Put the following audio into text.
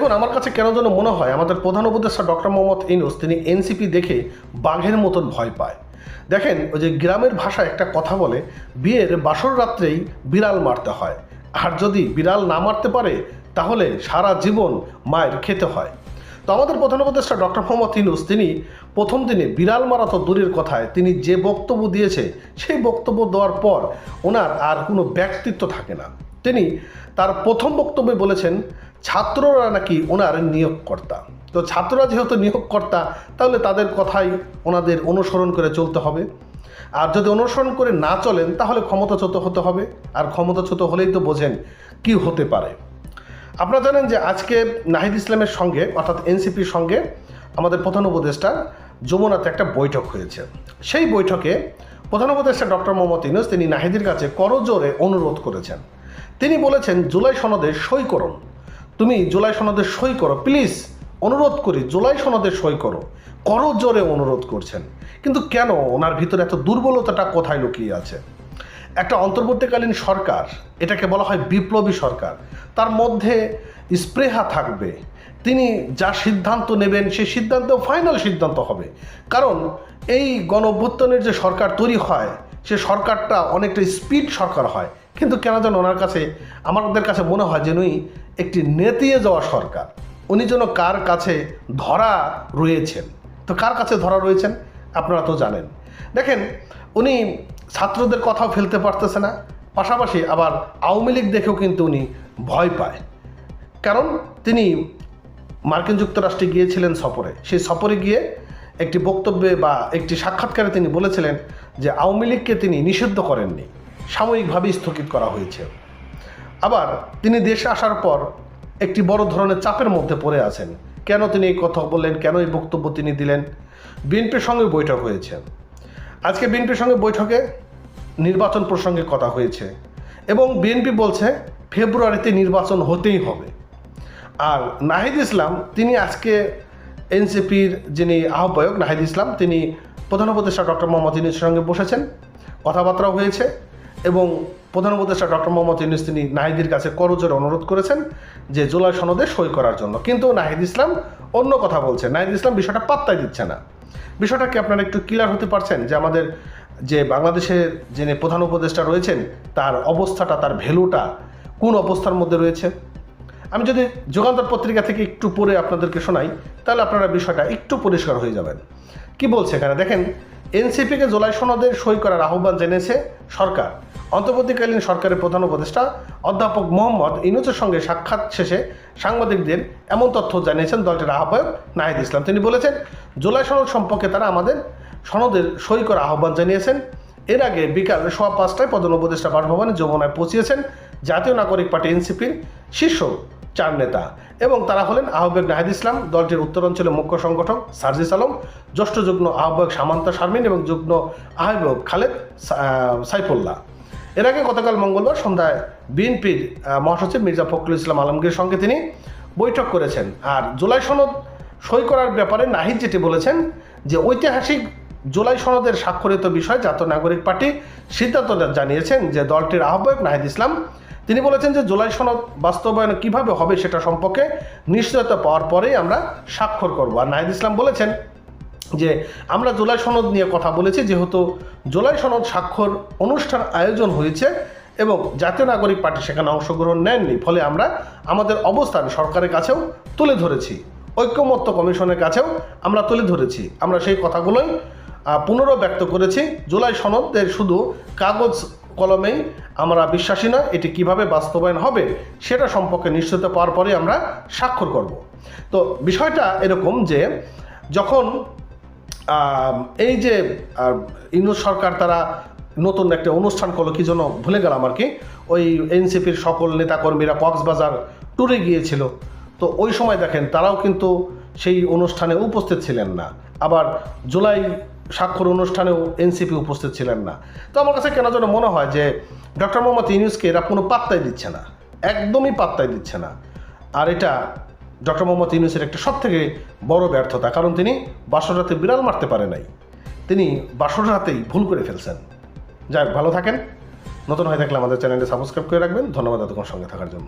দেখুন, আমার কাছে কেন যেন মনে হয় আমাদের প্রধান উপদেষ্টা ডক্টর মোহাম্মদ ইউনূস তিনি এনসিপি দেখে বাঘের মতন ভয় পায়। দেখেন, ওই যে গ্রামের ভাষায় একটা কথা বলে, বিয়ের বাসর রাত্রেই বিড়াল মারতে হয়, আর যদি বিড়াল না মারতে পারে তাহলে সারা জীবন মায়ের খেতে হয়। তো আমাদের প্রধান উপদেষ্টা ডক্টর মোহাম্মদ ইউনূস তিনি প্রথম দিনে বিড়াল মারা তো দূরের কথায়, তিনি যে বক্তব্য দিয়েছে সেই বক্তব্য দেওয়ার পর ওনার আর কোনো ব্যক্তিত্ব থাকে না। তিনি তার প্রথম বক্তব্যে বলেছেন ছাত্ররা নাকি ওনার নিয়োগকর্তা। তো ছাত্ররা যেহেতু নিয়োগকর্তা, তাহলে তাদের কথাই ওনাদের অনুসরণ করে চলতে হবে। আর যদি অনুসরণ করে না চলেন তাহলে ক্ষমতাচ্যুত হতে হবে, আর ক্ষমতাচ্যুত হলেই তো বোঝেন কি হতে পারে। আপনারা জানেন যে আজকে নাহিদ ইসলামের সঙ্গে অর্থাৎ এনসিপির সঙ্গে আমাদের প্রধান উপদেষ্টা যমুনাতে একটা বৈঠক হয়েছে। সেই বৈঠকে প্রধান উপদেষ্টা ডক্টর মোহাম্মদ ইউনূস তিনি নাহিদের কাছে করজোরে অনুরোধ করেছেন। তিনি বলেছেন, জুলাই সনদে সই করুন, তুমি জুলাই সনদে সই করো, প্লিজ অনুরোধ করি জুলাই সনদে সই করো, করজোরে অনুরোধ করছেন। কিন্তু কেন, ওনার ভিতরে এত দুর্বলতাটা কোথায় লুকিয়ে আছে? একটা অন্তর্বর্তীকালীন সরকার, এটাকে বলা হয় বিপ্লবী সরকার, তার মধ্যে স্পৃহা থাকবে। তিনি যা সিদ্ধান্ত নেবেন সেই সিদ্ধান্ত ফাইনাল সিদ্ধান্ত হবে। কারণ এই গণ অভ্যুত্থানের যে সরকার তৈরি হয় সে সরকারটা অনেকটা স্পিড সরকার হয়, কিন্তু কেন যেন ওনার কাছে, আমাদের কাছে মনে হয় যেন একটি নেতিয়ে যাওয়া সরকার। উনি যেন কার কাছে ধরা রয়েছেন। তো কার কাছে ধরা রয়েছেন আপনারা তো জানেন। দেখেন, উনি ছাত্রদের কথাও ফেলতে পারতেছে না, পাশাপাশি আবার আওয়ামী লীগ দেখেও কিন্তু উনি ভয় পায়। কারণ তিনি মার্কিন যুক্তরাষ্ট্রে গিয়েছিলেন সফরে, সেই সফরে গিয়ে একটি বক্তব্যে বা একটি সাক্ষাৎকারে তিনি বলেছিলেন যে আওয়ামী লীগকে তিনি নিষিদ্ধ করেননি, সাময়িকভাবে স্থগিত করা হয়েছে। আবার তিনি দেশে আসার পর একটি বড় ধরনের চাপের মধ্যে পড়ে আছেন। কেন তিনি এই কথা বললেন, কেন এই বক্তব্য তিনি দিলেন? বিএনপির সঙ্গে বৈঠক হয়েছে, আজকে বিএনপির সঙ্গে বৈঠকে নির্বাচন প্রসঙ্গে কথা হয়েছে এবং বিএনপি বলছে ফেব্রুয়ারিতে নির্বাচন হতেই হবে। আর নাহিদ ইসলাম তিনি আজকে এনসিপির যিনি আহ্বায়ক নাহিদ ইসলাম, তিনি প্রধান উপদেষ্টা ডক্টর মোহাম্মদ ইউনূসের সঙ্গে বসেছেন, কথাবার্তাও হয়েছে এবং প্রধান উপদেষ্টা ডক্টর মোহাম্মদ ইউনূস তিনি নাহিদের কাছে করজোরে অনুরোধ করেছেন যে জুলাই সনদে সই করার জন্য। কিন্তু নাহিদ ইসলাম অন্য কথা বলছেন, নাহিদ ইসলাম বিষয়টা পাত্তাই দিচ্ছে না। বিষয়টা কি আপনারা একটু ক্লিয়ার হতে পারছেন যে আমাদের যে বাংলাদেশের যিনি প্রধান উপদেষ্টা রয়েছেন তার অবস্থাটা, তার ভ্যালুটা কোন অবস্থার মধ্যে রয়েছে? আমি যদি যুগান্তর পত্রিকা থেকে একটু পড়ে আপনাদেরকে শোনাই তাহলে আপনারা বিষয়টা একটু পরিষ্কার হয়ে যাবেন। কি বলছে এখানে দেখেন, এনসিপিকে জুলাই সনদের সই করার আহ্বান জানিয়েছে সরকার। অন্তর্বর্তীকালীন সরকারের প্রধান উপদেষ্টা অধ্যাপক মোহাম্মদ ইউনূসের সঙ্গে সাক্ষাৎ শেষে সাংবাদিকদের এমন তথ্য জানিয়েছেন দলটির আহ্বায়ক নাহিদ ইসলাম। তিনি বলেছেন, জুলাই সনদ সম্পর্কে তারা আমাদের সনদের সই করার আহ্বান জানিয়েছেন। এর আগে বিকাল 5:15টায় প্রধান উপদেষ্টা বাসভবনে যমুনায় পৌঁছিয়েছেন জাতীয় নাগরিক পার্টি এনসিপির শীর্ষ 4 নেতা এবং তারা হলেন আহ্বায়ক নাহিদ ইসলাম, দলটির উত্তরাঞ্চলের মুখ্য সংগঠক সার্জিস আলম, জ্যেষ্ঠ যুগ্ম আহ্বায়ক সামান্তা শারমিন এবং যুগ্ম আহ্বায়ক খালেদ সাইফুল্লাহ। এর আগে গতকাল মঙ্গলবার সন্ধ্যায় বিএনপির মহাসচিব মির্জা ফখরুল ইসলাম আলমগীর সঙ্গে তিনি বৈঠক করেছেন। আর জুলাই সনদ সই করার ব্যাপারে নাহিদ যেটি বলেছেন যে ঐতিহাসিক জুলাই সনদের স্বাক্ষরিত বিষয় জাতীয় নাগরিক পার্টি সিদ্ধান্ত জানিয়েছেন যে দলটির আহ্বায়ক নাহিদ ইসলাম তিনি বলেছেন যে জুলাই সনদ বাস্তবায়ন কিভাবে হবে সেটা সম্পর্কে নিশ্চয়তা পাওয়ার পরেই আমরা স্বাক্ষর করব। আর নাহিদ ইসলাম বলেছেন যে আমরা জুলাই সনদ নিয়ে কথা বলেছি, যেহেতু জুলাই সনদ স্বাক্ষর অনুষ্ঠান আয়োজন হয়েছে এবং জাতীয় নাগরিক পার্টি সেখানে অংশগ্রহণ নেননি, ফলে আমরা আমাদের অবস্থান সরকারের কাছেও তুলে ধরেছি, ঐক্যমত্য কমিশনের কাছেও আমরা তুলে ধরেছি। আমরা সেই কথাগুলোই পুনরাবৃত্ত করেছি। জুলাই সনদের শুধু কাগজ কলমেই আমরা বিশ্বাসী না, এটি কিভাবে বাস্তবায়ন হবে সেটা সম্পর্কে নিশ্চয়তা পাওয়ার পরে আমরা স্বাক্ষর করব। তো বিষয়টা এরকম যে যখন এই যে ইউনূস সরকার তারা নতুন একটা অনুষ্ঠান করলো, কি জন্য ভুলে গেলাম আর কি, ওই এনসিপির সকল নেতাকর্মীরা কক্সবাজার ট্যুরে গিয়েছিল। তো ওই সময় দেখেন তারাও কিন্তু সেই অনুষ্ঠানে উপস্থিত ছিলেন না, আবার জুলাই স্বাক্ষর অনুষ্ঠানেও এনসিপি উপস্থিত ছিলেন না। তো আমার কাছে কেন যেন মনে হয় যে ডক্টর মোহাম্মদ ইউনূসকে এরা কোনো পাত্তাই দিচ্ছে না, একদমই পাত্তাই দিচ্ছে না। আর এটা ডক্টর মোহাম্মদ ইউনূসের একটা সবথেকে বড় ব্যর্থতা, কারণ তিনি বাসর রাতে বিড়াল মারতে পারে নাই, তিনি বাসর রাতেই ভুল করে ফেলছেন। যাই হোক, ভালো থাকেন। নতুন হয়ে থাকলে আমাদের চ্যানেলটি সাবস্ক্রাইব করে রাখবেন। ধন্যবাদ এতক্ষণ সঙ্গে থাকার জন্য।